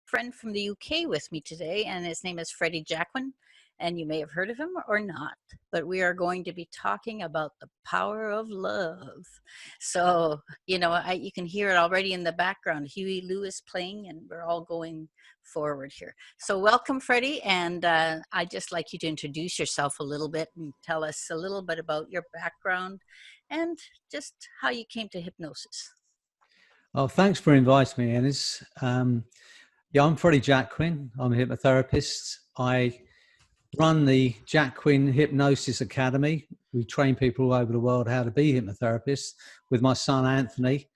friend from the UK with me today, and his name is Freddie Jacquin, and you may have heard of him or not, but we are going to be talking about the power of love. So, you can hear it already in the background, Huey Lewis playing, and we're all going forward here. So welcome, Freddie, and I'd just like you to introduce yourself a little bit and tell us a little bit about your background and just how you came to hypnosis. Oh, thanks for inviting me, Ines. Yeah, I'm Freddie Jacquin. I'm a hypnotherapist. I run the Jacquin Hypnosis Academy. We train people all over the world how to be hypnotherapists with my son, Anthony.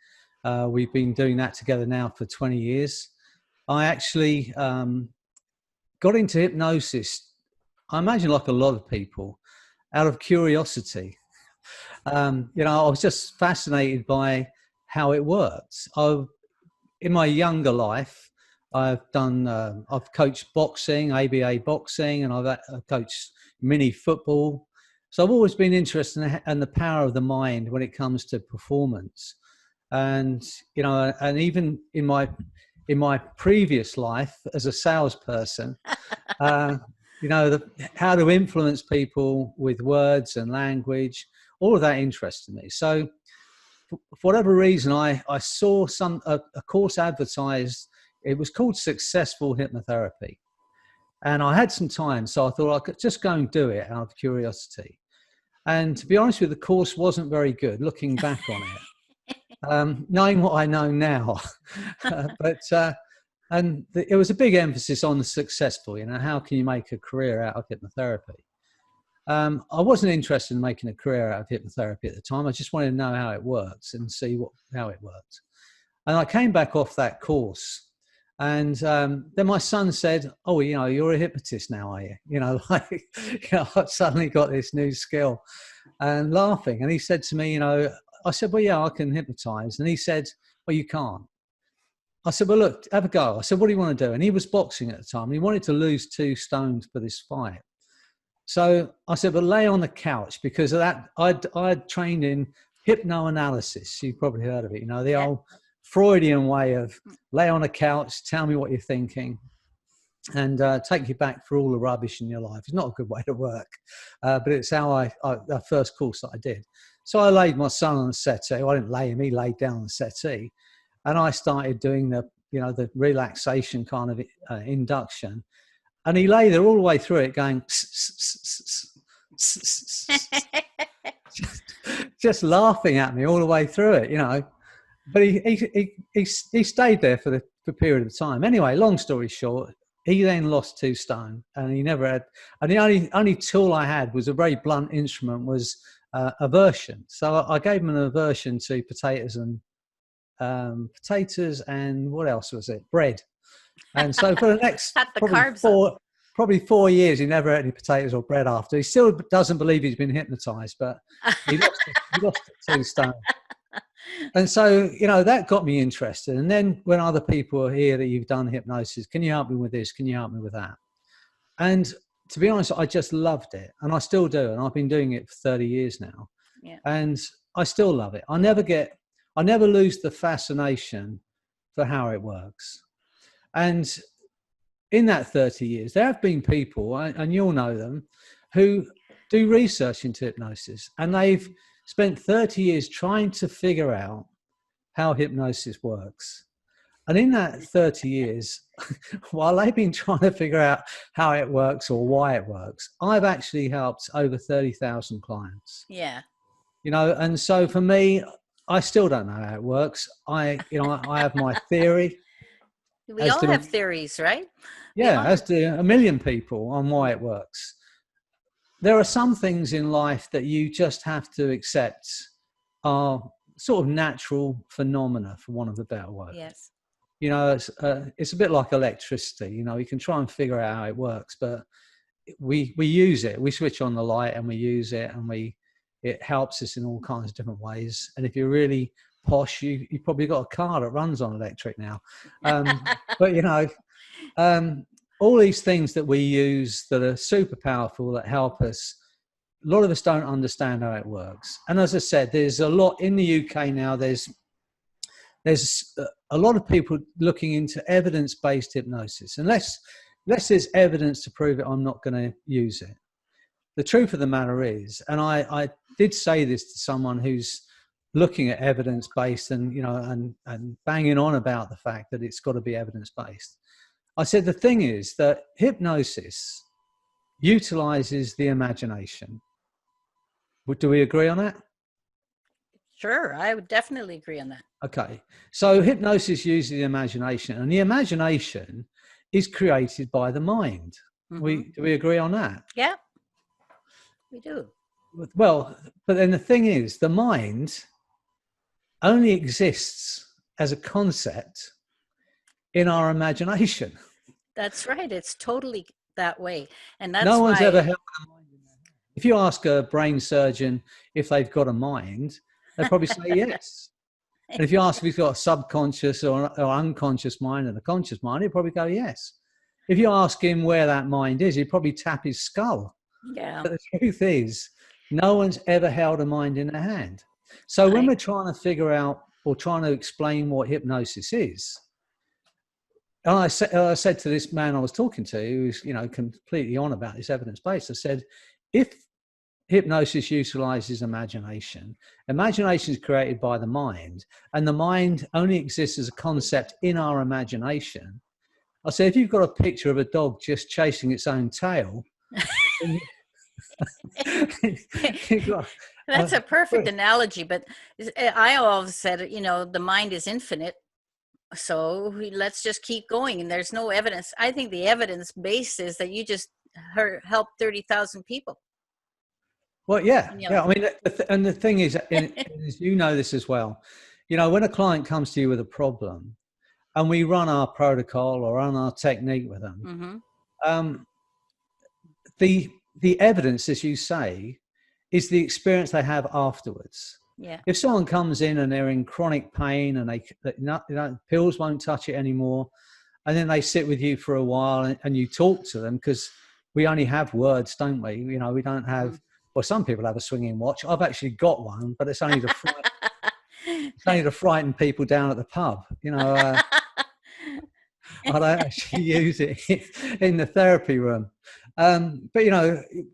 We've been doing that together now for 20 years. I actually got into hypnosis, I imagine like a lot of people, out of curiosity. I was just fascinated by how it works. In my younger life, I've coached boxing, ABA boxing, and I've coached mini football. So I've always been interested in the power of the mind when it comes to performance. And, and even in my previous life as a salesperson, how to influence people with words and language, all of that interested me. So for whatever reason, I saw a course advertised. It was called Successful Hypnotherapy. And I had some time, so I thought I could just go and do it out of curiosity. And to be honest with you, the course wasn't very good, looking back on it, knowing what I know now. It was a big emphasis on the successful, how can you make a career out of hypnotherapy? I wasn't interested in making a career out of hypnotherapy at the time. I just wanted to know how it works and see how it worked. And I came back off that course. And then my son said, "Oh, you're a hypnotist now, are you?" I've suddenly got this new skill, and laughing. And he said to me, I said, "Well, yeah, I can hypnotize." And he said, "Well, you can't." I said, "Well, look, have a go." I said, "What do you want to do?" And he was boxing at the time. He wanted to lose 2 stones for this fight. So I said, "Well, lay on the couch," because of that, I'd trained in hypnoanalysis. You've probably heard of it, the old Freudian way of lay on a couch, tell me what you're thinking, and take you back for all the rubbish in your life. It's not a good way to work, but it's how the first course that I did. So I laid my son on the settee. Well, I didn't lay him; he laid down on the settee, and I started doing the relaxation kind of induction. And he lay there all the way through it going, just laughing at me all the way through it, But he stayed there for a period of time. Anyway, long story short, he then lost 2 stone, and he never had. And the only tool I had was a very blunt instrument, was aversion. So I gave him an aversion to potatoes and what else was it? Bread. And so for the next probably 4 years, he never ate any potatoes or bread after. He still doesn't believe he's been hypnotized, but he lost 2 stone. And so, that got me interested. And then when other people hear that you've done hypnosis, can you help me with this? Can you help me with that? And to be honest, I just loved it. And I still do. And I've been doing it for 30 years now. Yeah. And I still love it. I never lose the fascination for how it works. And in that 30 years, there have been people, and you'll know them, who do research into hypnosis, and they've spent 30 years trying to figure out how hypnosis works. And in that 30 years, while they've been trying to figure out how it works or why it works, I've actually helped over 30,000 clients. Yeah. And so for me, I still don't know how it works. I have my theory. We all have theories, right? Yeah, as do a million people on why it works. There are some things in life that you just have to accept are sort of natural phenomena, for want of a better word. Yes. It's a bit like electricity. You can try and figure out how it works, but we use it. We switch on the light and we use it, and it helps us in all kinds of different ways. And if you're really posh, you probably got a car that runs on electric now. But all these things that we use that are super powerful, that help us, a lot of us don't understand how it works. And as I said, there's a lot in the UK now. There's there's a lot of people looking into evidence-based hypnosis. Unless there's evidence to prove it, I'm not going to use it. The truth of the matter is, and I did say this to someone who's looking at evidence-based and, and banging on about the fact that it's got to be evidence-based. I said, the thing is that hypnosis utilizes the imagination. Do we agree on that? Sure, I would definitely agree on that. Okay. So hypnosis uses the imagination, and the imagination is created by the mind. Mm-hmm. Do we agree on that? Yeah, we do. Well, but then the thing is, the mind only exists as a concept in our imagination. That's right. It's totally that way. And that's No one's why... ever held a mind in their head. If you ask a brain surgeon if they've got a mind, they'll probably say yes. And if you ask if he's got a subconscious or unconscious mind and a conscious mind, he'll probably go yes. If you ask him where that mind is, he'd probably tap his skull. Yeah. But the truth is, no one's ever held a mind in their hand. So when we're trying to figure out or trying to explain what hypnosis is, and I said to this man I was talking to, who's completely on about this evidence-based, I said, if hypnosis utilizes imagination, imagination is created by the mind, and the mind only exists as a concept in our imagination. I said, if you've got a picture of a dog just chasing its own tail, that's a perfect analogy. But I always said, the mind is infinite. So let's just keep going. And there's no evidence. I think the evidence base is that you just helped 30,000 people. Well, yeah. I mean, and the thing is, you know this as well, when a client comes to you with a problem and we run our protocol or run our technique with them, the evidence, as you say, is the experience they have afterwards. Yeah. If someone comes in and they're in chronic pain and pills won't touch it anymore, and then they sit with you for a while and you talk to them, because we only have words, don't we? We don't have, well, some people have a swinging watch. I've actually got one, but it's only to frighten people down at the pub. I don't actually use it in the therapy room. But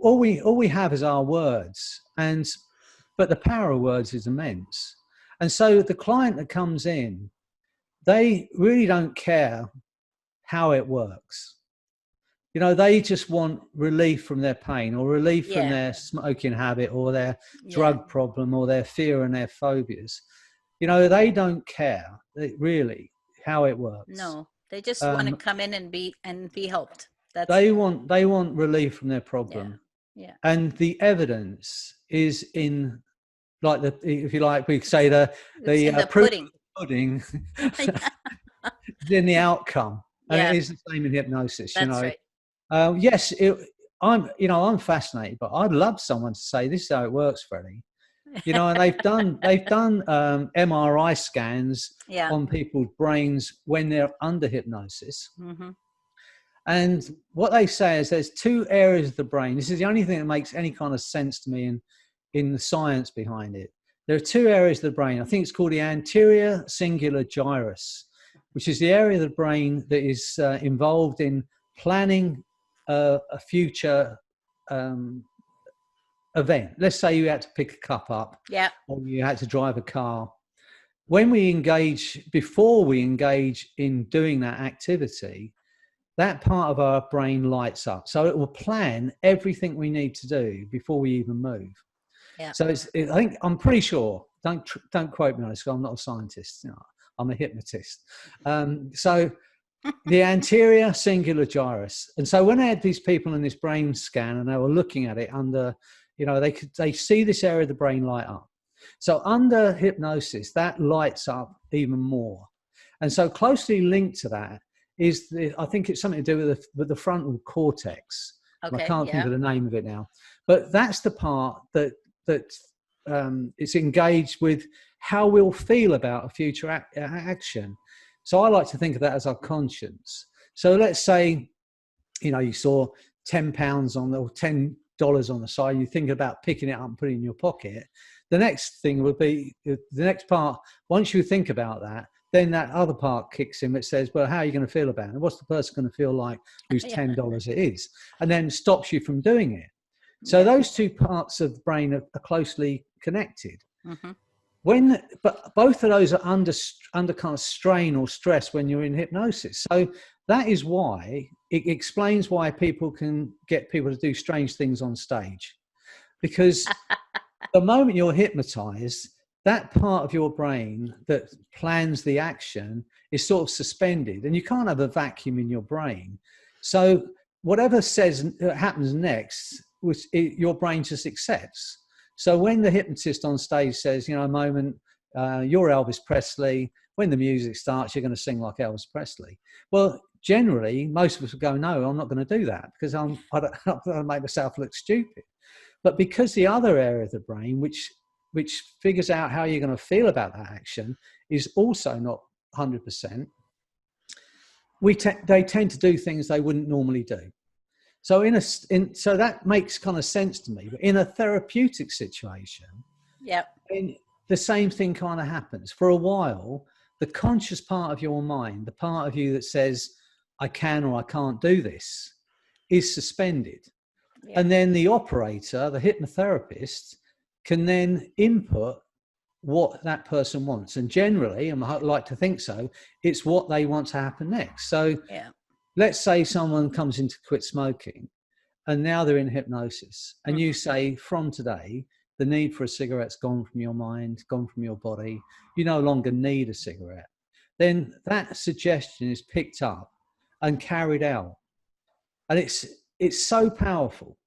all we have is our words, but the power of words is immense. And so the client that comes in, they really don't care how it works. They just want relief from their pain, or relief from their smoking habit, or their drug problem, or their fear and their phobias. They don't care really how it works. No, they just want to come in and be helped. They want relief from their problem. Yeah. And the evidence is in, like, if you like, we say the pudding. Pudding in the outcome, and it is the same in hypnosis. That's right. Yes, I'm fascinated, but I'd love someone to say, this is how it works, Freddie. And they've done MRI scans on people's brains when they're under hypnosis. And what they say is there's two areas of the brain. This is the only thing that makes any kind of sense to me in the science behind it. There are two areas of the brain. I think it's called the Anterior Cingulate Gyrus, which is the area of the brain that is involved in planning a future event. Let's say you had to pick a cup up, or you had to drive a car. Before we engage in doing that activity, that part of our brain lights up. So it will plan everything we need to do before we even move. Yeah. So I'm pretty sure, don't quote me on this, because I'm not a scientist. I'm a hypnotist. So the anterior cingulate gyrus. And so when I had these people in this brain scan and they were looking at it under, they see this area of the brain light up. So under hypnosis, that lights up even more. And so closely linked to that is I think it's something to do with the frontal cortex. Okay, I can't think of the name of it now, but that's the part that it's engaged with how we'll feel about a future action. So I like to think of that as our conscience. So let's say, you saw £10 or $10 on the side, you think about picking it up and putting it in your pocket. The next thing would be, the next part, once you think about that, then that other part kicks in, which says, well, how are you going to feel about it? What's the person going to feel like whose Yeah. $10 it is? And then stops you from doing it. So Yeah. those two parts of the brain are closely connected. Mm-hmm. But both of those are under kind of strain or stress when you're in hypnosis. So that is why it explains why people can get people to do strange things on stage, because the moment you're hypnotized, that part of your brain that plans the action is sort of suspended, and you can't have a vacuum in your brain. So whatever happens next, your brain just accepts. So when the hypnotist on stage says, a moment, you're Elvis Presley, when the music starts, you're going to sing like Elvis Presley. Well, generally, most of us will go, no, I'm not going to do that because I don't make myself look stupid. But because the other area of the brain, which figures out how you're going to feel about that action, is also not 100%, they tend to do things they wouldn't normally do. So so that makes kind of sense to me. But in a therapeutic situation, the same thing kind of happens. For a while, the conscious part of your mind, the part of you that says, I can or I can't do this, is suspended. Yeah. And then the operator, the hypnotherapist, can then input what that person wants. And generally, and I like to think so, it's what they want to happen next. So let's say someone comes in to quit smoking and now they're in hypnosis. And you say, from today, the need for a cigarette's gone from your mind, gone from your body. You no longer need a cigarette. Then that suggestion is picked up and carried out. And it's so powerful.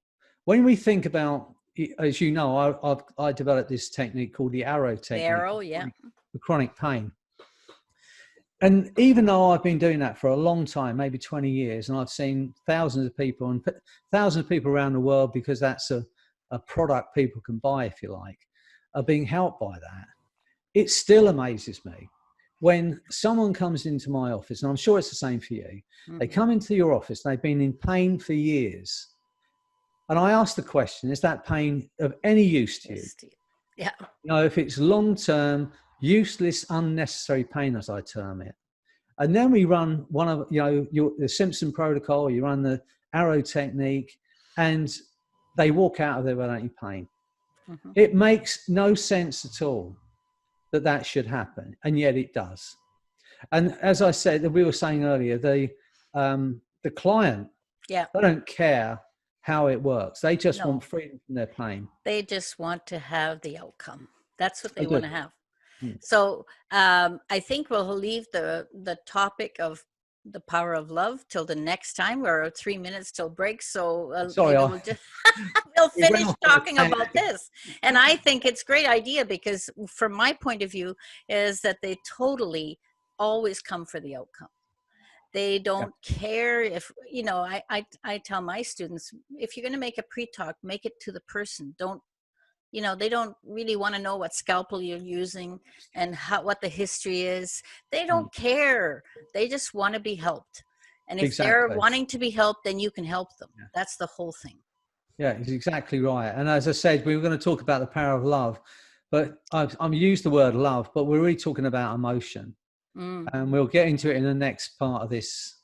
When we think about, as you know, I developed this technique called the arrow technique. The arrow, for chronic pain. And even though I've been doing that for a long time, maybe 20 years, and I've seen thousands of people around the world, because that's a product people can buy, if you like, are being helped by that. It still amazes me when someone comes into my office, and I'm sure it's the same for you. They come into your office, they've been in pain for years. And I ask the question, is that pain of any use to you? Yeah. If it's long-term, useless, unnecessary pain, as I term it. And then we run one of, the Simpson protocol, you run the arrow technique, and they walk out of there without any pain. It makes no sense at all that should happen, and yet it does. And as I said, we were saying earlier, the client, they don't care how it works. They just want freedom from their pain. They just want to have the outcome. That's what they want to have. Hmm. So I think we'll leave the topic of the power of love till the next time. We're 3 minutes till break. So Sorry, we'll finish talking about this. And I think it's a great idea, because from my point of view is that they totally always come for the outcome. They don't care if, I tell my students, if you're going to make a pre-talk, make it to the person. They don't really want to know what scalpel you're using and what the history is. They don't care. They just want to be helped. And if they're wanting to be helped, then you can help them. That's the whole thing. Yeah, it's exactly right. And as I said, we were going to talk about the power of love, but I've used the word love, but we're really talking about emotion. And we'll get into it in the next part of this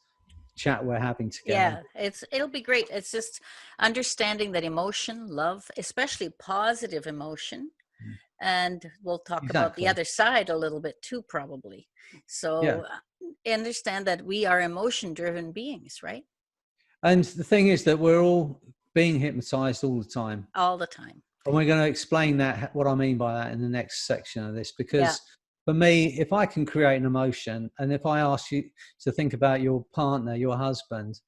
chat we're having together. Yeah, it'll be great. It's just understanding that emotion, love, especially positive emotion, and we'll talk about the other side a little bit too, probably. So understand that we are emotion-driven beings, right? And the thing is that we're all being hypnotized all the time. All the time. And we're going to explain what I mean by that in the next section of this, because for me, if I can create an emotion, and if I ask you to think about your partner, your husband,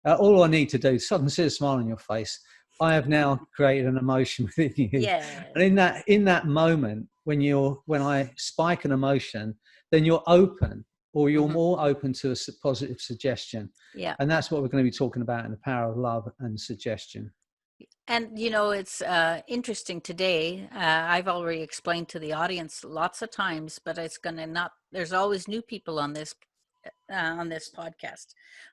all I need to do, so I can see a smile on your face, I have now created an emotion within you. Yeah. And in that moment, when I spike an emotion, then you're open, or you're more open to a positive suggestion. Yeah. And that's what we're going to be talking about in the power of love and suggestion. And, it's interesting today. I've already explained to the audience lots of times, but there's always new people on this podcast,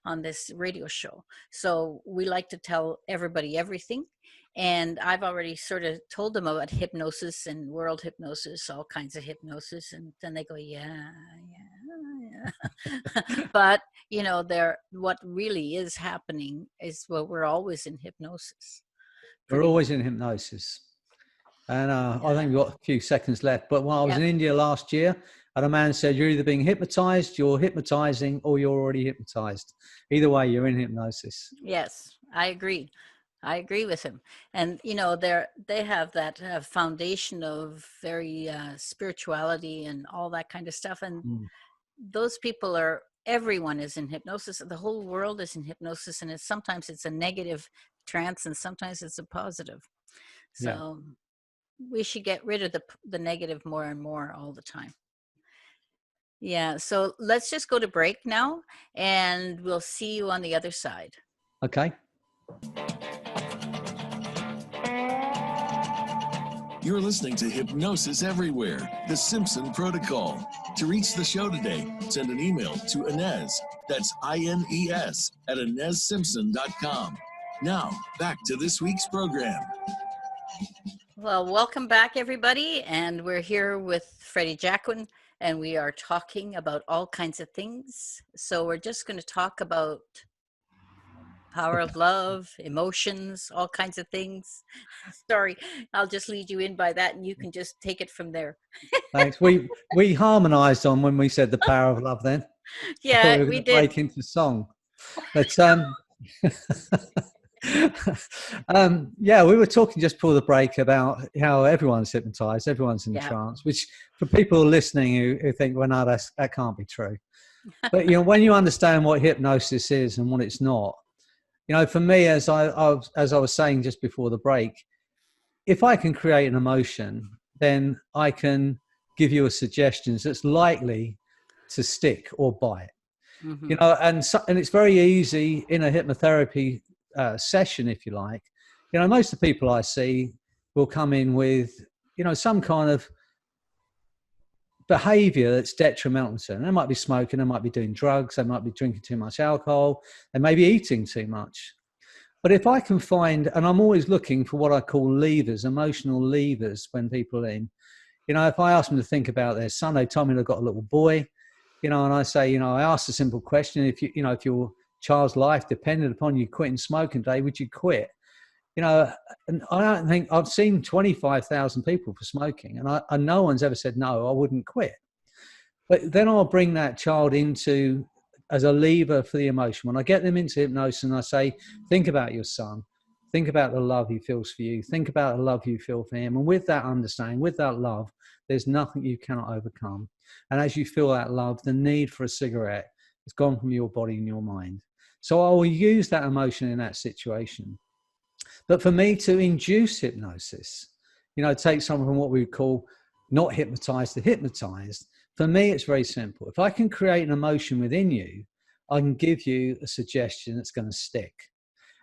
on this radio show. So we like to tell everybody everything. And I've already sort of told them about hypnosis and world hypnosis, all kinds of hypnosis. And then they go, yeah, yeah. But, you know, what really is happening is, well, we're always in hypnosis. We're Pretty much. always in hypnosis. And I Yeah. think we've got a few seconds left. But when I was Yep. in India last year, and a man said, you're either being hypnotized, you're hypnotizing, or you're already hypnotized. Either way, you're in hypnosis. Yes, I agree. I agree with him. And you know, they have that foundation of very spirituality and all that kind of stuff. And Mm. those people everyone is in hypnosis. The whole world is in hypnosis, and sometimes it's a negative trance, and sometimes it's a positive. Yeah. So we should get rid of the negative more and more all the time. Yeah. So let's just go to break now, and we'll see you on the other side. Okay. You're listening to Hypnosis Everywhere, the Simpson Protocol. To reach the show today, send an email to Ines, that's INES, at InesSimpson.com. Now, back to this week's program. Well, welcome back, everybody. And we're here with Freddie Jacquin, and we are talking about all kinds of things. So we're just going to talk about power of love, emotions, all kinds of things. Sorry, I'll just lead you in by that, and you can just take it from there. Thanks. We harmonized on when we said the power of love then. I thought we Yeah, were going we to did. break into song. But yeah, we were talking just before the break about how everyone's hypnotized, everyone's in Yeah. trance, which for people listening who think, well, no, that can't be true. But, you know, when you understand what hypnosis is and what it's not, you know, for me, as I was saying just before the break, if I can create an emotion, then I can give you a suggestion that's likely to stick or bite. Mm-hmm. You know, and it's very easy in a hypnotherapy session, if you like. You know, most of the people I see will come in with, you know, some kind of behavior that's detrimental to them. They might be smoking, they might be doing drugs, they might be drinking too much alcohol, they may be eating too much. But if I can find, and I'm always looking for what I call levers, emotional levers when people are in, you know, if I ask them to think about their son, they told me they've got a little boy, you know, and I say, you know, I asked a simple question, if you know, if your child's life depended upon you quitting smoking today, would you quit? You know, and I don't think I've seen 25,000 people for smoking, and no one's ever said, no, I wouldn't quit. But then I'll bring that child into as a lever for the emotion. When I get them into hypnosis and I say, think about your son, think about the love he feels for you, think about the love you feel for him. And with that understanding, with that love, there's nothing you cannot overcome. And as you feel that love, the need for a cigarette has gone from your body and your mind. So I will use that emotion in that situation. But for me to induce hypnosis, you know, take someone from what we would call not hypnotized to hypnotized, for me, it's very simple. If I can create an emotion within you, I can give you a suggestion that's going to stick.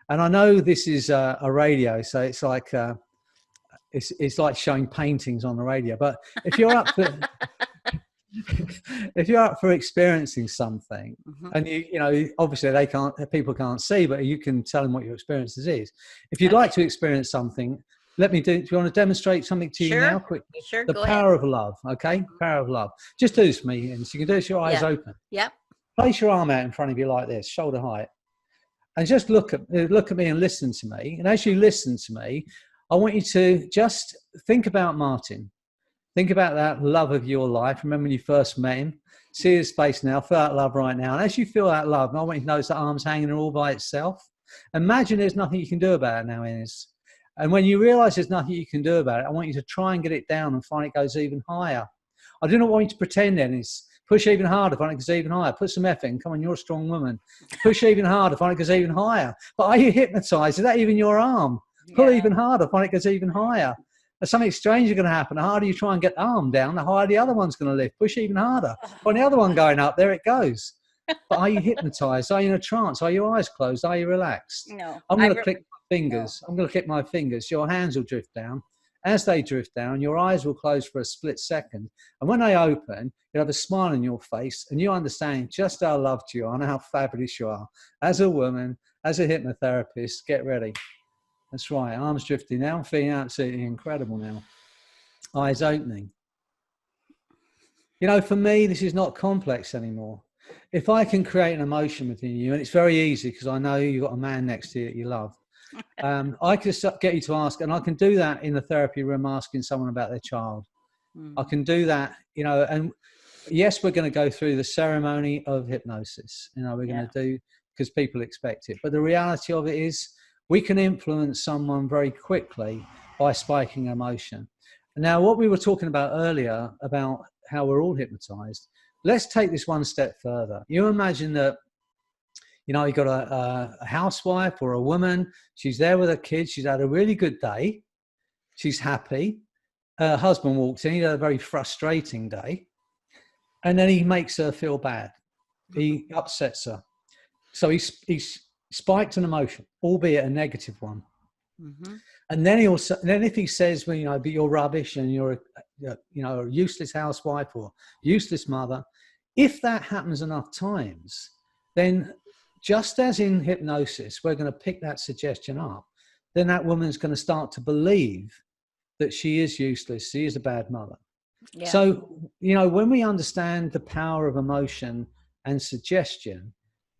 And I know this is a radio, so it's like it's like showing paintings on the radio. But if you're up for if you're up for experiencing something, Mm-hmm. and you know, obviously people can't see, but you can tell them what your experiences is. If you'd Okay. like to experience something, do you want to demonstrate something to you now quickly? Sure. The Go ahead. power of love, okay? Power of love. Just do this for me, and so you can do this with your eyes open. Yep. Place your arm out in front of you like this, shoulder height, and just look at me and listen to me. And as you listen to me, I want you to just think about Martin. Think about that love of your life. Remember when you first met him? See his face now. Feel that love right now. And as you feel that love, I want you to notice the arms hanging all by itself. Imagine there's nothing you can do about it now, Ines. And when you realize there's nothing you can do about it, I want you to try and get it down and find it goes even higher. I do not want you to pretend, Ines. Push even harder, find it goes even higher. Put some effort in. Come on, you're a strong woman. Push even harder, find it goes even higher. But are you hypnotized? Is that even your arm? Pull even harder, find it goes even higher. There's something strange is going to happen. The harder you try and get the arm down, the higher the other one's going to lift. Push even harder. Find the other one going up. There it goes. But are you hypnotized? Are you in a trance? Are your eyes closed? Are you relaxed? No. I'm going to click my fingers. I'm going to click my fingers. Your hands will drift down. As they drift down, your eyes will close for a split second. And when they open, you'll have a smile on your face and you understand just how loved you are and how fabulous you are. As a woman, as a hypnotherapist, get ready. That's right. Arms drifting now. I'm feeling absolutely incredible now. Eyes opening. You know, for me, this is not complex anymore. If I can create an emotion within you, and it's very easy because I know you've got a man next to you that you love, I can get you to ask, and I can do that in the therapy room, asking someone about their child. I can do that, you know, and yes, we're going to go through the ceremony of hypnosis. You know, we're going to do, because people expect it. But the reality of it is we can influence someone very quickly by spiking emotion. Now, what we were talking about earlier about how we're all hypnotized, let's take this one step further. You imagine that, you know, you've got a housewife or a woman, she's there with her kids, she's had a really good day, she's happy. Her husband walks in, he had a very frustrating day, and then he makes her feel bad. He upsets her. So he's spiked an emotion, albeit a negative one. And then if he says, well, you know, but you're rubbish and you're, you know, a useless housewife or useless mother, if that happens enough times, then just as in hypnosis, we're going to pick that suggestion up, then that woman's going to start to believe that she is useless, she is a bad mother. Yeah. So, you know, when we understand the power of emotion and suggestion,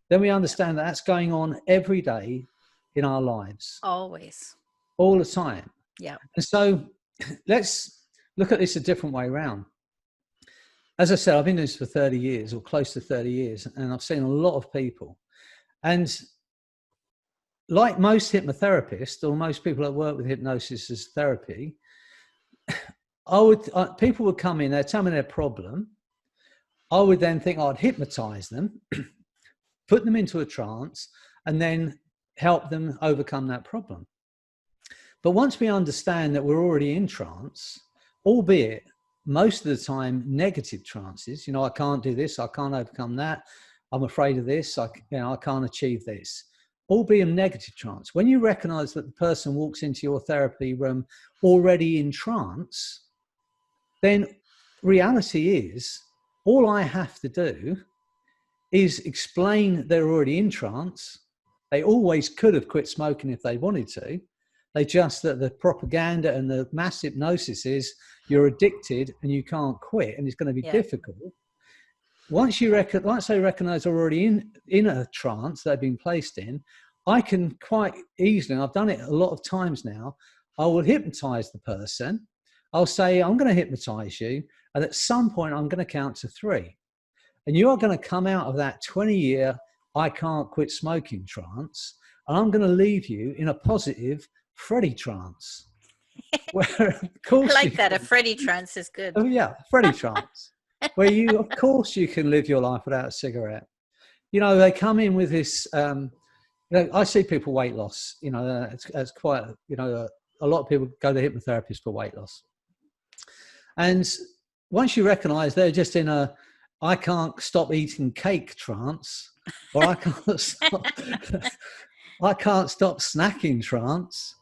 then we understand that that's going on every day in our lives. Always. All the time. Yeah. And so let's look at this a different way around. As I said, I've been doing this for 30 years or close to 30 years, and I've seen a lot of people. And like most hypnotherapists or most people that work with hypnosis as therapy, people would come in, they'd tell me their problem. I would then think I'd hypnotize them, put them into a trance, and then help them overcome that problem. But once we understand that we're already in trance, albeit most of the time negative trances, you know, I can't do this, I can't overcome that, I'm afraid of this, I can't achieve this, albeit a negative trance. When you recognize that the person walks into your therapy room already in trance, then reality is all I have to do is explain they're already in trance. They always could have quit smoking if they wanted to. They just that the propaganda and the mass hypnosis is you're addicted and you can't quit and it's going to be difficult. Once they recognize they're already in a trance they've been placed in, I can quite easily, and I've done it a lot of times now, I will hypnotize the person. I'll say, I'm going to hypnotize you. And at some point, I'm going to count to 3. And you are going to come out of that 20-year, I can't quit smoking trance. And I'm going to leave you in a positive Freddy trance. Where, of course, I like that. A Freddy trance is good. Oh, yeah, Freddy trance. Where you, of course, you can live your life without a cigarette. You know, they come in with this, you know, I see people weight loss. You know, it's quite, you know, a lot of people go to hypnotherapists for weight loss. And once you recognize they're just in a, I can't stop eating cake trance, or I can't stop, I can't stop snacking trance,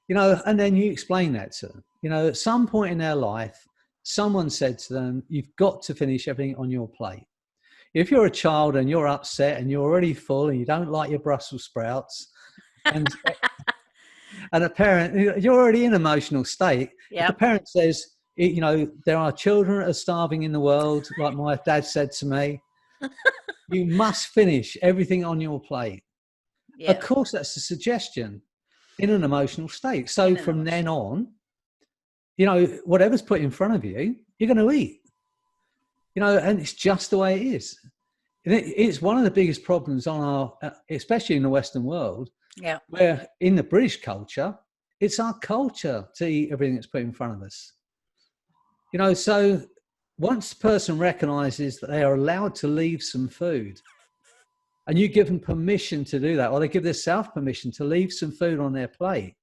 you know, and then you explain that to them. You know, at some point in their life, someone said to them, you've got to finish everything on your plate. If you're a child and you're upset and you're already full and you don't like your Brussels sprouts, and a parent, you're already in an emotional state. Yep. If the parent says, you know, there are children that are starving in the world, like my dad said to me, you must finish everything on your plate. Yeah. Of course, that's a suggestion in an emotional state. So from then on, you know, whatever's put in front of you, you're going to eat. You know, and it's just the way it is. It's one of the biggest problems on our, especially in the Western world, where in the British culture, it's our culture to eat everything that's put in front of us. You know, so once the person recognizes that they are allowed to leave some food, and you give them permission to do that, or they give themselves permission to leave some food on their plate,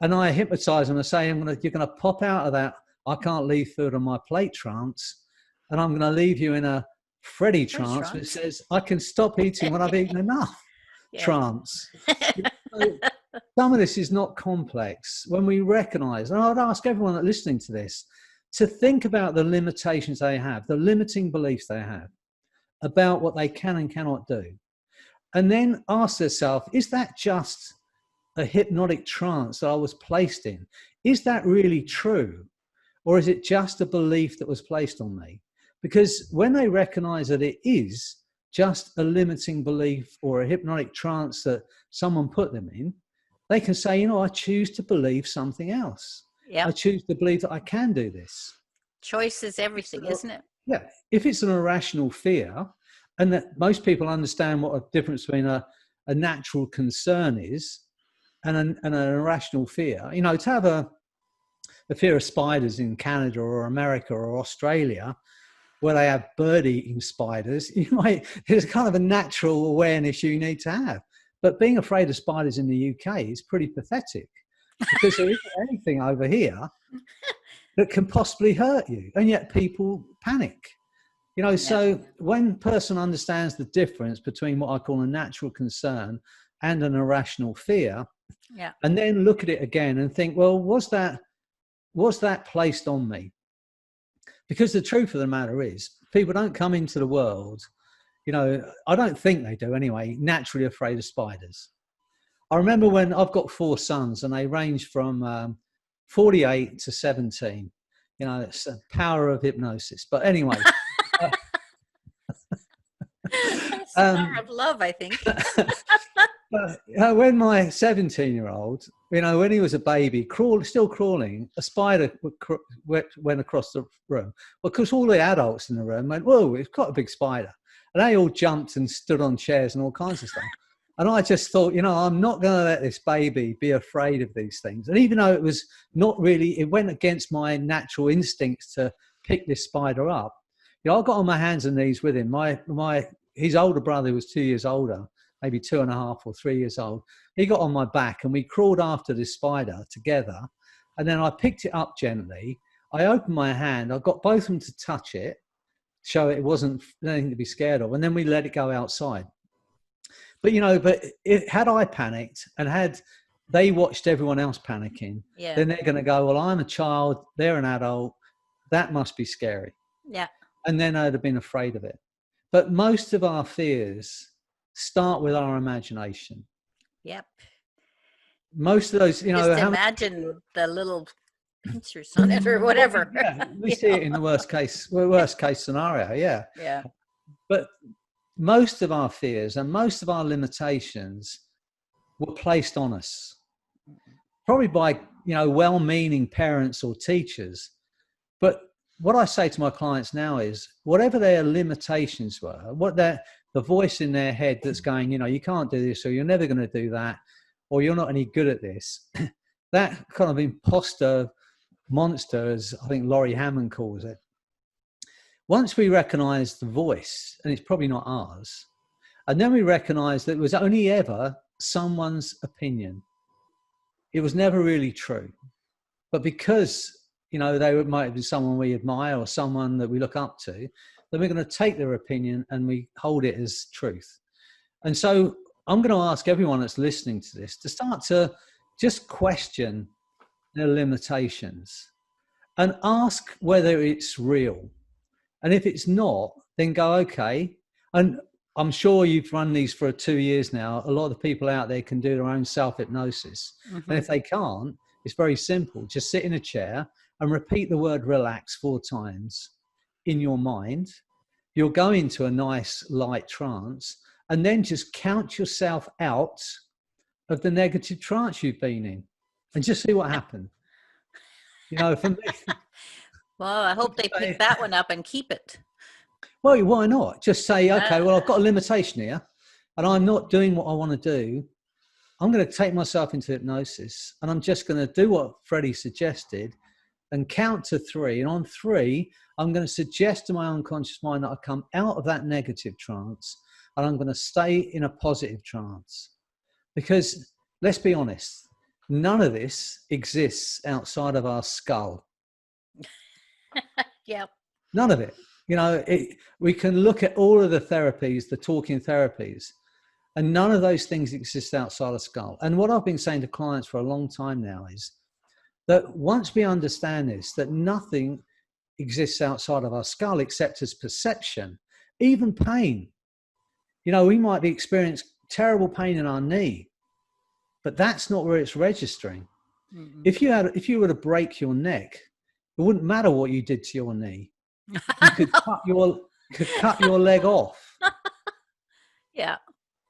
and I hypnotize them and say, you're going to pop out of that, I can't leave food on my plate trance, and I'm going to leave you in a Freddy trance, which says, I can stop eating when I've eaten enough trance. Some of this is not complex. When we recognize, and I'd ask everyone that's listening to this, to think about the limitations they have, the limiting beliefs they have about what they can and cannot do. And then ask themselves, is that just a hypnotic trance that I was placed in. Is that really true? Or is it just a belief that was placed on me? Because when they recognize that it is just a limiting belief or a hypnotic trance that someone put them in, they can say, I choose to believe something else. I Yep. choose to believe that I can do this. Choice is everything, isn't it? Yeah. If it's an irrational fear, and that most people understand what a difference between a natural concern is and an irrational fear, to have a fear of spiders in Canada or America or Australia, where they have bird-eating spiders, there's kind of a natural awareness you need to have. But being afraid of spiders in the UK is pretty pathetic, because there isn't anything over here that can possibly hurt you, and yet people panic. So when a person understands the difference between what I call a natural concern and an irrational fear, and then look at it again and think, well, was that placed on me? Because the truth of the matter is, people don't come into the world, I don't think they do anyway, naturally afraid of spiders. I remember when I've got 4 sons, and they range from 48 to 17. It's the power of hypnosis. But anyway. It's the power of love, I think. When my 17-year-old, when he was a baby, still crawling, a spider went across the room. Because all the adults in the room went, whoa, it's got a big spider. And they all jumped and stood on chairs and all kinds of stuff. And I just thought, I'm not going to let this baby be afraid of these things. And even though it was not really, it went against my natural instincts to pick this spider up. I got on my hands and knees with him. His older brother was 2 years older, maybe 2.5 or 3 years old. He got on my back and we crawled after this spider together. And then I picked it up gently. I opened my hand. I got both of them to touch it, show it wasn't anything to be scared of. And then we let it go outside. But, had I panicked and had they watched everyone else panicking, then they're going to go, well, I'm a child, they're an adult. That must be scary. Yeah. And then I'd have been afraid of it. But most of our fears start with our imagination. Yep. Most of those, just imagine the little pincers on it or whatever. Yeah, we see it in the worst case scenario. Yeah. Yeah. But most of our fears and most of our limitations were placed on us, probably by well-meaning parents or teachers. But what I say to my clients now is, whatever their limitations were, the voice in their head that's going, you can't do this, or you're never going to do that, or you're not any good at this, that kind of imposter monster, as I think Laurie Hammond calls it. Once we recognize the voice, and it's probably not ours, and then we recognize that it was only ever someone's opinion. It was never really true. But because they might be someone we admire or someone that we look up to, then we're going to take their opinion and we hold it as truth. And so I'm going to ask everyone that's listening to this to start to just question their limitations and ask whether it's real. And if it's not, then go, okay. And I'm sure you've run these for 2 years now. A lot of the people out there can do their own self-hypnosis. Mm-hmm. And if they can't, it's very simple. Just sit in a chair and repeat the word relax 4 times in your mind. You'll go into a nice light trance and then just count yourself out of the negative trance you've been in and just see what happened. For me. Well, I hope they pick that one up and keep it. Well, why not? Just say, okay, well, I've got a limitation here and I'm not doing what I want to do. I'm going to take myself into hypnosis and I'm just going to do what Freddie suggested and count to 3. And on 3, I'm going to suggest to my unconscious mind that I come out of that negative trance and I'm going to stay in a positive trance. Because let's be honest, none of this exists outside of our skull. Yep. None of it. We can look at all of the therapies, the talking therapies, and none of those things exist outside the skull. And what I've been saying to clients for a long time now is that once we understand this, that nothing exists outside of our skull except as perception, even pain. We might be experiencing terrible pain in our knee, but that's not where it's registering. Mm-mm. If you were to break your neck, it wouldn't matter what you did to your knee. You could cut your leg off. Yeah.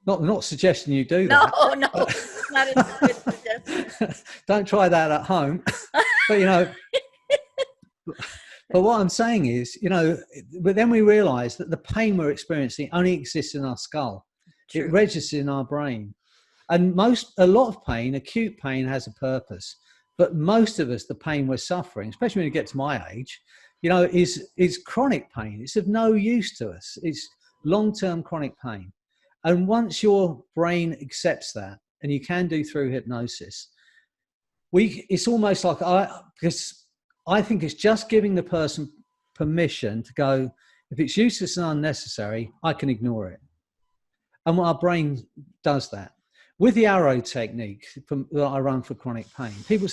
Not suggesting you do No, that. no, not a good suggestion. Don't try that at home. But but what I'm saying is, but then we realize that the pain we're experiencing only exists in our skull. True. It registers in our brain. And a lot of pain, acute pain, has a purpose. But most of us, the pain we're suffering, especially when you get to my age, is chronic pain. It's of no use to us. It's long-term chronic pain. And once your brain accepts that, and you can do through hypnosis, it's almost like because I think it's just giving the person permission to go, if it's useless and unnecessary, I can ignore it. And our brain does that. With the arrow technique that I run for chronic pain, people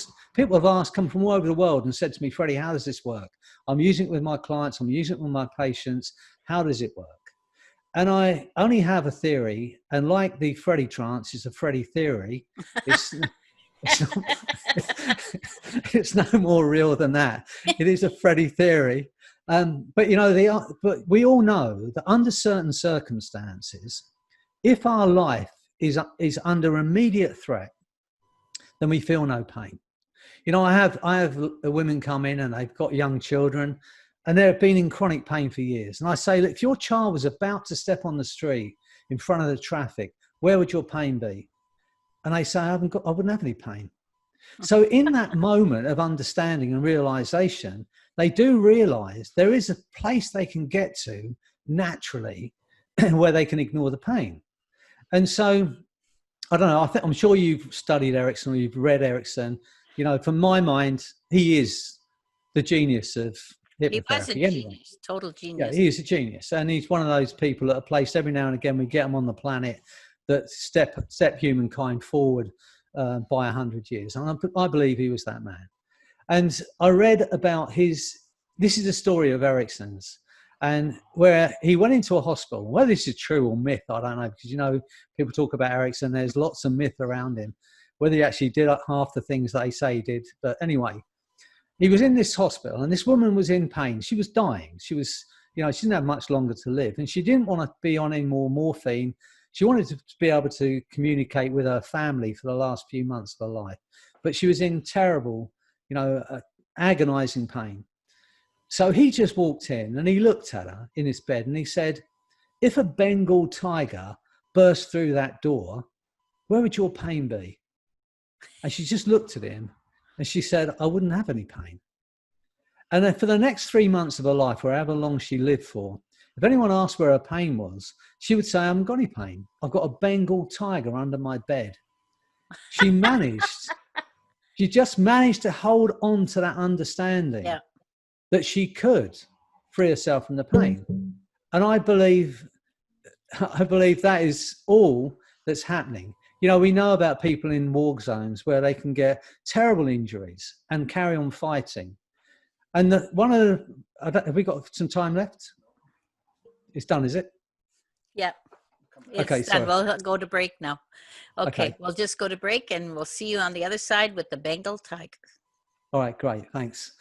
have come from all over the world and said to me, Freddie, how does this work? I'm using it with my clients. I'm using it with my patients. How does it work? And I only have a theory, and like the Freddie trance is a Freddie theory, it's no more real than that. It is a Freddie theory. But we all know that under certain circumstances, if our life is under immediate threat, then we feel no pain. I have women come in and they've got young children, and they've been in chronic pain for years. And I say, look, if your child was about to step on the street in front of the traffic, where would your pain be? And they say, I wouldn't have any pain. So in that moment of understanding and realization, they do realize there is a place they can get to naturally where they can ignore the pain. And so, I don't know, I'm sure you've studied Erickson or you've read Erickson. From my mind, he is the genius of hypnotherapy. He was a genius, total genius. Yeah, he is a genius. And he's one of those people that are placed every now and again, we get them on the planet that step humankind forward by 100 years. And I believe he was that man. And I read about this is a story of Erickson's, and where he went into a hospital. Whether this is true or myth, I don't know, because, people talk about Erickson, there's lots of myth around him, whether he actually did half the things they say he did. But anyway, he was in this hospital, and this woman was in pain. She was dying. She was, she didn't have much longer to live, and she didn't want to be on any more morphine. She wanted to be able to communicate with her family for the last few months of her life, but she was in terrible, agonizing pain. So he just walked in and he looked at her in his bed and he said, if a Bengal tiger burst through that door, where would your pain be? And she just looked at him and she said, I wouldn't have any pain. And then for the next 3 months of her life, or however long she lived for, if anyone asked where her pain was, she would say, I haven't got any pain. I've got a Bengal tiger under my bed. She just managed to hold on to that understanding that she could free herself from the pain. And I believe that is all that's happening. We know about people in war zones where they can get terrible injuries and carry on fighting. And have we got some time left? It's done, is it? Yeah. It's done. We'll go to break now. Okay. We'll just go to break and we'll see you on the other side with the Bengal tiger. All right, great. Thanks.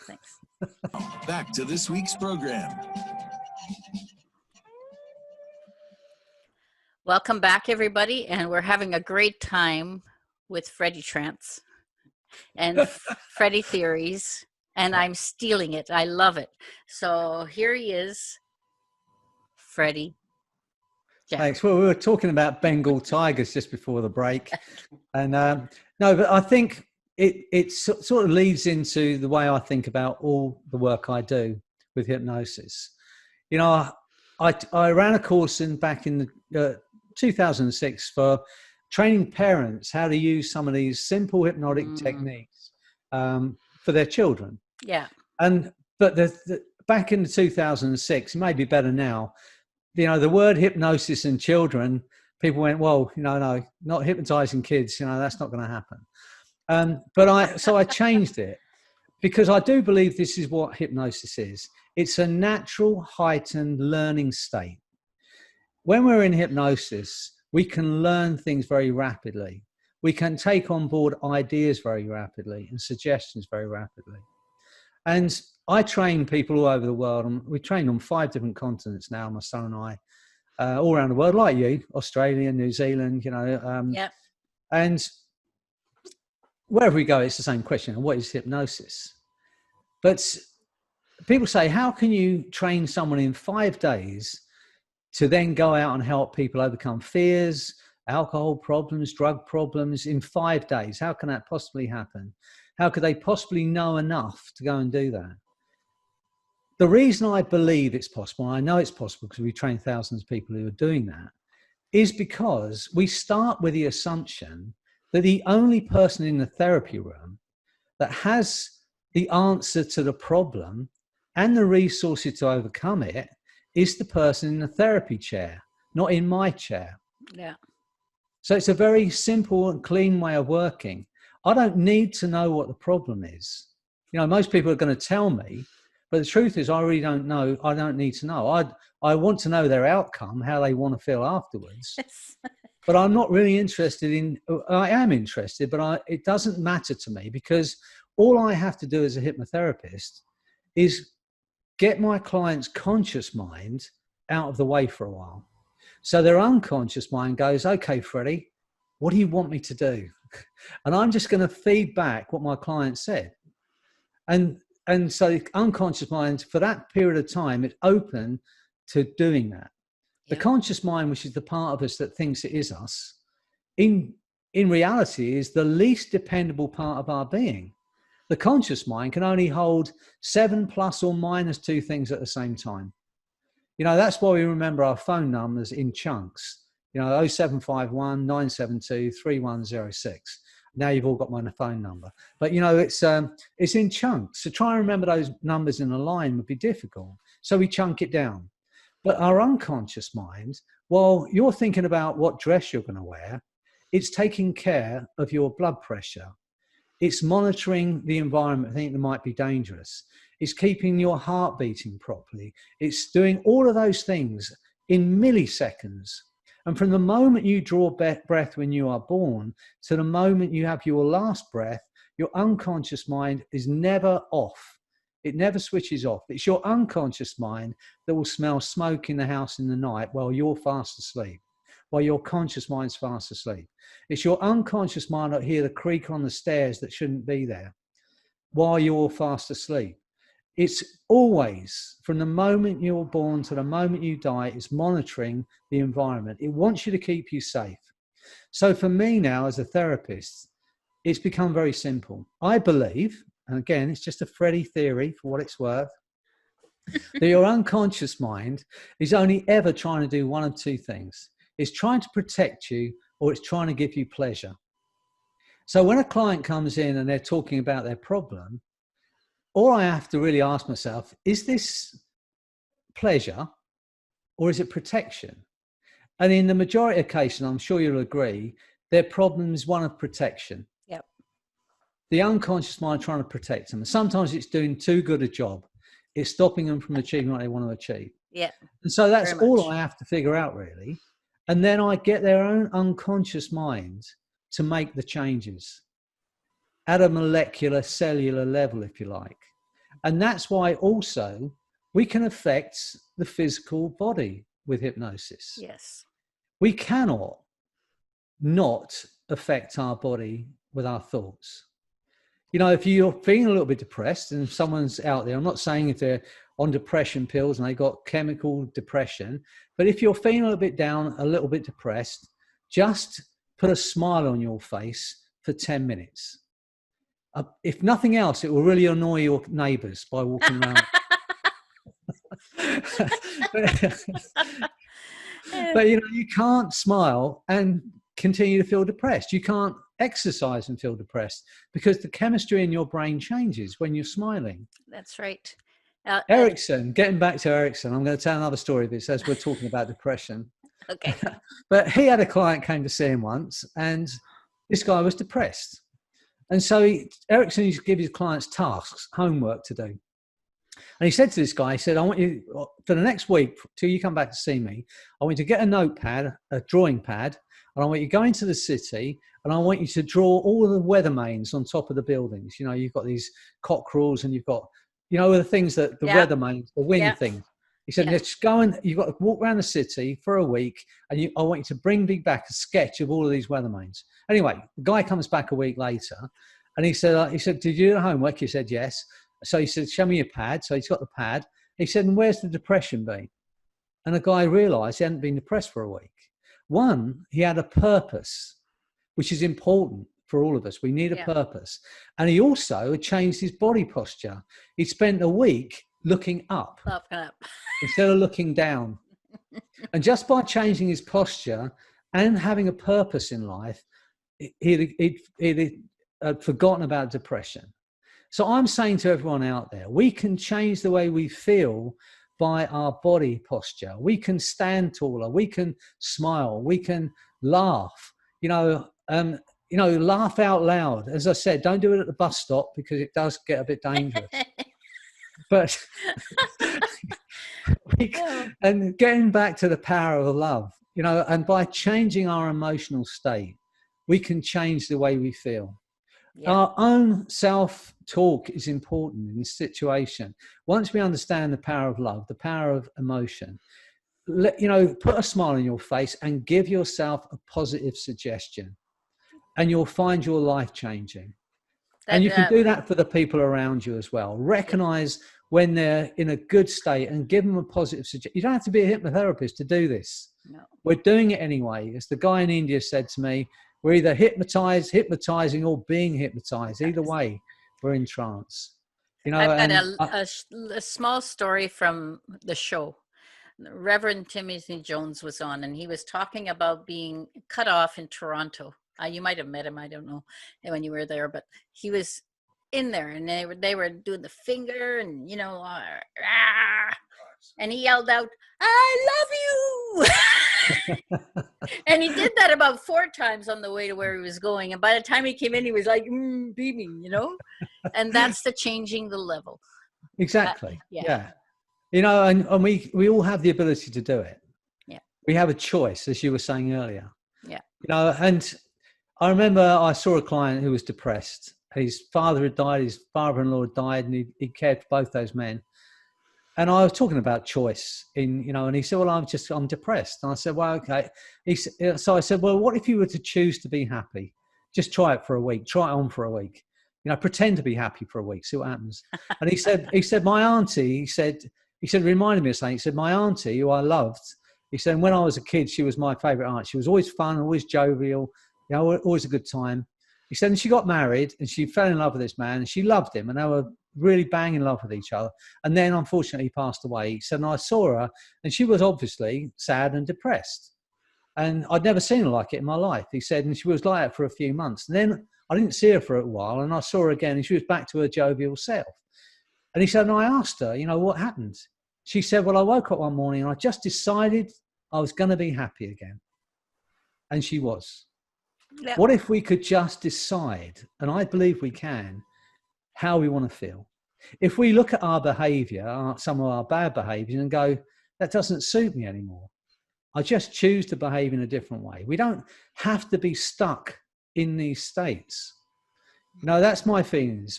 Back to this week's program. Welcome back, everybody. And we're having a great time with Freddie Trance and Freddie Theories. And I'm stealing it. I love it. So here he is, Freddie Jack. Thanks. Well, we were talking about Bengal tigers just before the break. And no, but I think it sort of leads into the way I think about all the work I do with hypnosis. I ran a course back in 2006 for training parents how to use some of these simple hypnotic techniques for their children. Yeah. But back in 2006, it may be better now, the word hypnosis in children, people went, well, no, not hypnotizing kids, that's not going to happen. So I changed it because I do believe this is what hypnosis is. It's a natural, heightened learning state. When we're in hypnosis, we can learn things very rapidly. we can take on board ideas very rapidly and suggestions very rapidly. And I train people all over the world. And we train on 5 different continents now, my son and I, all around the world, like you, Australia, New Zealand, Yeah. and wherever we go, it's the same question. What is hypnosis? But people say, how can you train someone in 5 days to then go out and help people overcome fears, alcohol problems, drug problems in 5 days? How can that possibly happen? How could they possibly know enough to go and do that? The reason I believe it's possible, and I know it's possible because we train thousands of people who are doing that, is because we start with the assumption that the only person in the therapy room that has the answer to the problem and the resources to overcome it is the person in the therapy chair, not in my chair. Yeah. So it's a very simple and clean way of working. I don't need to know what the problem is. Most people are going to tell me, but the truth is I really don't know. I don't need to know. I want to know their outcome, how they want to feel afterwards. Yes. But I'm not really interested in, I am interested, but it doesn't matter to me, because all I have to do as a hypnotherapist is get my client's conscious mind out of the way for a while. So their unconscious mind goes, okay, Freddie, what do you want me to do? And I'm just going to feed back what my client said. And so the unconscious mind, for that period of time, it's open to doing that. The conscious mind, which is the part of us that thinks it is us, in reality is the least dependable part of our being. The conscious mind can only hold 7 plus or minus 2 things at the same time. That's why we remember our phone numbers in chunks. 0751 972 3106. Now you've all got my phone number. But, it's in chunks. So try and remember those numbers in a line would be difficult. So we chunk it down. But our unconscious mind, while you're thinking about what dress you're going to wear, it's taking care of your blood pressure. It's monitoring the environment, thinking that might be dangerous. It's keeping your heart beating properly. It's doing all of those things in milliseconds. And from the moment you draw breath when you are born to the moment you have your last breath, your unconscious mind is never off. It never switches off. It's your unconscious mind that will smell smoke in the house in the night while you're fast asleep, while your conscious mind's fast asleep. It's your unconscious mind that hear the creak on the stairs that shouldn't be there while you're fast asleep. It's always, from the moment you're born to the moment you die, it's monitoring the environment. It wants you to keep you safe. So for me now as a therapist, it's become very simple. I believe, and again, it's just a Freddie theory for what it's worth, that your unconscious mind is only ever trying to do one of 2 things. It's trying to protect you, or it's trying to give you pleasure. So when a client comes in and they're talking about their problem, all I have to really ask myself, is this pleasure or is it protection? And in the majority of cases, I'm sure you'll agree, their problem is one of protection. Yep. The unconscious mind trying to protect them. And sometimes it's doing too good a job. It's stopping them from achieving what they want to achieve. Yeah. And so that's all I have to figure out, really. And then I get their own unconscious mind to make the changes at a molecular, cellular level, if you like. And that's why also we can affect the physical body with hypnosis. Yes. We cannot not affect our body with our thoughts. If you're feeling a little bit depressed and someone's out there, I'm not saying if they're on depression pills and they got chemical depression, but if you're feeling a little bit down, a little bit depressed, just put a smile on your face for 10 minutes. If nothing else, it will really annoy your neighbours by walking around. But you can't smile and continue to feel depressed. You can't exercise and feel depressed because the chemistry in your brain changes when you're smiling. That's right. Erickson, getting back to Erickson, I'm going to tell another story of this as we're talking about depression. Okay. But he had a client came to see him once, and this guy was depressed. And so Erickson used to give his clients tasks, homework to do. And he said to this guy, he said, I want you, for the next week, till you come back to see me, I want you to get a notepad, a drawing pad. and I want you to go into the city, and I want you to draw all the weather mains on top of the buildings. You know, you've got these cockerels, and you've got, you know, the things that the weather mains, the wind things. He said, let's go, and you've got to walk around the city for a week, and I want you to bring me back a sketch of all of these weather mains. Anyway, the guy comes back a week later, and he said, did you do the homework? He said, yes. So he said, show me your pad. So he's got the pad. He said, and where's the depression been? And the guy realized he hadn't been depressed for a week. One, he had a purpose, which is important for all of us. We need a purpose. And he also had changed his body posture. He spent a week looking up, instead of looking down. And just by changing his posture and having a purpose in life, he'd forgotten about depression. So I'm saying to everyone out there, we can change the way we feel by our body posture. We can stand taller. We can smile. We can laugh. Laugh out loud. As I said, don't do it at the bus stop because it does get a bit dangerous. But and getting back to the power of love, and by changing our emotional state, we can change the way we feel. Our own self-talk is important in this situation. Once we understand the power of love, the power of emotion, put a smile on your face and give yourself a positive suggestion, and you'll find your life changing. And you can do that for the people around you as well. Recognize when they're in a good state and give them a positive suggestion. You don't have to be a hypnotherapist to do this. No. We're doing it anyway. As the guy in India said to me, we're either hypnotizing, or being hypnotized. Either way, we're in trance. I've got a small story from the show. Reverend Timothy Jones was on, and he was talking about being cut off in Toronto. You might have met him, I don't know, when you were there, but he was in there, and they were doing the finger, and and he yelled out, "I love you!" And he did that about 4 times on the way to where he was going. And by the time he came in, he was like, beaming, and that's the changing the level. Exactly. And we all have the ability to do it. Yeah. We have a choice, as you were saying earlier. Yeah. And I remember I saw a client who was depressed. His father had died, his father-in-law had died, and he cared for both those men. And I was talking about choice and he said, well, I'm depressed. And I said, well, okay. So I said, well, what if you were to choose to be happy? Just try it for a week, try it on for a week, pretend to be happy for a week, see what happens. And he said, my auntie, he said, reminded me of something. He said, my auntie, who I loved, he said, when I was a kid, she was my favorite aunt. She was always fun, always jovial, always a good time. He said, and she got married and she fell in love with this man and she loved him and they were really bang in love with each other. And then unfortunately he passed away. He said, and I saw her and she was obviously sad and depressed. And I'd never seen her like it in my life. He said, and she was like that for a few months. And then I didn't see her for a while and I saw her again and she was back to her jovial self. And he said, and I asked her, what happened? She said, well, I woke up one morning and I just decided I was going to be happy again. And she was. Yep. What if we could just decide, and I believe we can, how we want to feel? If we look at our behavior, some of our bad behaviors, and go, that doesn't suit me anymore. I just choose to behave in a different way. We don't have to be stuck in these states. That's my feelings.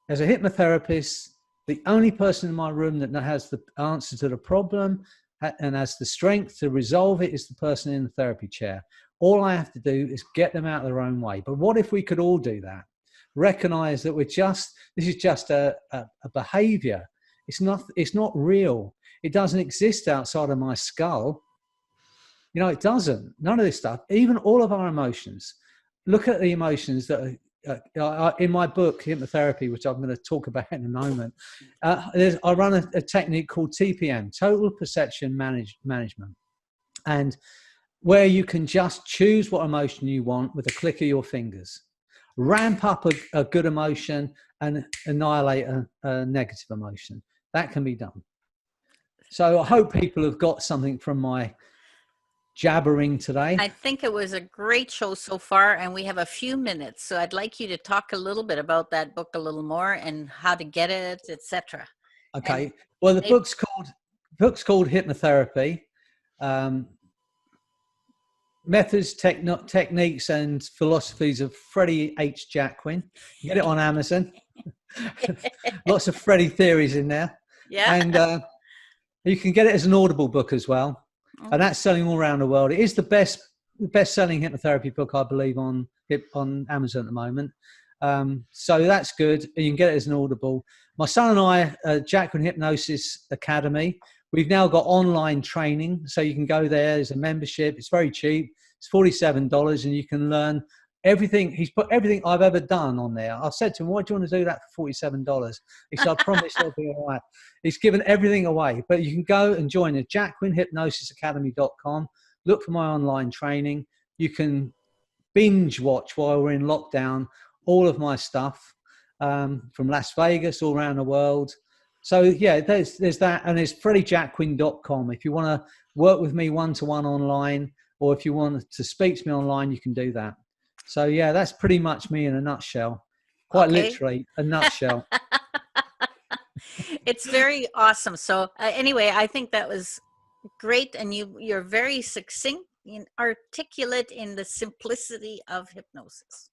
As a hypnotherapist, the only person in my room that has the answer to the problem and has the strength to resolve it is the person in the therapy chair. All I have to do is get them out of their own way. But what if we could all do that? Recognize that this is just a behavior. It's not real. It doesn't exist outside of my skull. It doesn't. None of this stuff, even all of our emotions. Look at the emotions that are in my book, Hypnotherapy, which I'm going to talk about in a moment. I run a technique called TPM, Total Perception Management. And where you can just choose what emotion you want with a click of your fingers. Ramp up a good emotion and annihilate a negative emotion. That can be done. So I hope people have got something from my jabbering today. I think it was a great show so far, and we have a few minutes. So I'd like you to talk a little bit about that book a little more and how to get it, etc. Okay. Well, the book's called Hypnotherapy. Methods, Techniques, and Philosophies of Freddie H. Jacquin. You get it on Amazon. Lots of Freddie theories in there. Yeah. And you can get it as an Audible book as well. And that's selling all around the world. It is the best-selling hypnotherapy book, I believe, on Amazon at the moment. So that's good. You can get it as an Audible. My son and I, Jacquin Hypnosis Academy, we've now got online training. So you can go there. There's a membership. It's very cheap. It's $47, and you can learn everything. He's put everything I've ever done on there. I've said to him, why do you want to do that for $47? He said, I promise it'll be all right. He's given everything away. But you can go and join the JacquinHypnosisAcademy.com. Look for my online training. You can binge watch while we're in lockdown all of my stuff from Las Vegas, all around the world. So yeah, there's that, and there's FreddieJacquin.com. If you want to work with me one-to-one online, or if you want to speak to me online, you can do that. So yeah, that's pretty much me in a nutshell. Quite literally, a nutshell. It's very awesome. So anyway, I think that was great, and you're very succinct and articulate in the simplicity of hypnosis.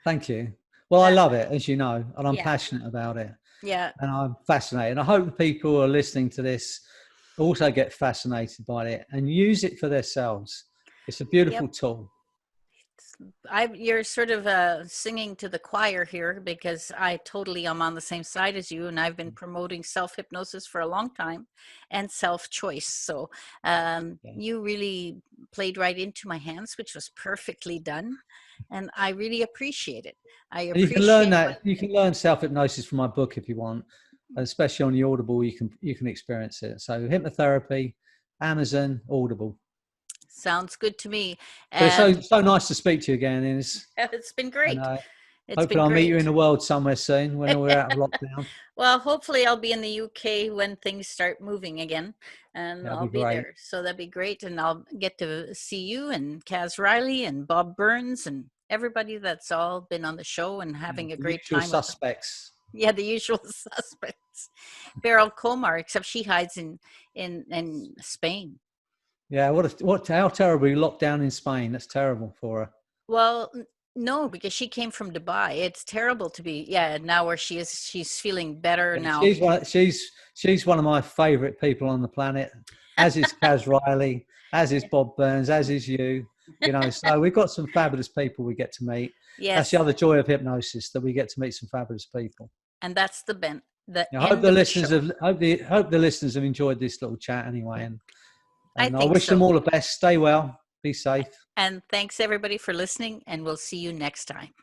Thank you. Well, I love it, as you know, and I'm passionate about it. Yeah. And I'm fascinated. I hope the people who are listening to this also get fascinated by it and use it for themselves. It's a beautiful tool. You're sort of singing to the choir here, because I totally am on the same side as you, and I've been promoting self-hypnosis for a long time and self-choice. So you really played right into my hands, which was perfectly done, and I really appreciate it. You can learn that. You can learn self-hypnosis from my book if you want, especially on the Audible. You can experience it. So hypnotherapy, Amazon, Audible. Sounds good to me. It's so nice to speak to you again, Ines. It's been great. Hopefully I'll meet you in the world somewhere soon when we're out of lockdown. Well, hopefully I'll be in the UK when things start moving again, and I'll be there. So that'd be great. And I'll get to see you and Kaz Riley and Bob Burns and everybody that's all been on the show and having a great time. Suspects. Yeah, the usual suspects. Beryl Comar, except she hides in Spain. Yeah, how terribly locked down in Spain. That's terrible for her. Well, no, because she came from Dubai. It's terrible to be, now where she is, she's feeling better now. She's one of my favorite people on the planet, as is Kaz Riley, as is Bob Burns, as is you. So we've got some fabulous people we get to meet. Yes. That's the other joy of hypnosis, that we get to meet some fabulous people. And that's I hope the listeners have enjoyed this little chat anyway. And I wish them all the best. Stay well. Be safe. And thanks everybody for listening, and we'll see you next time.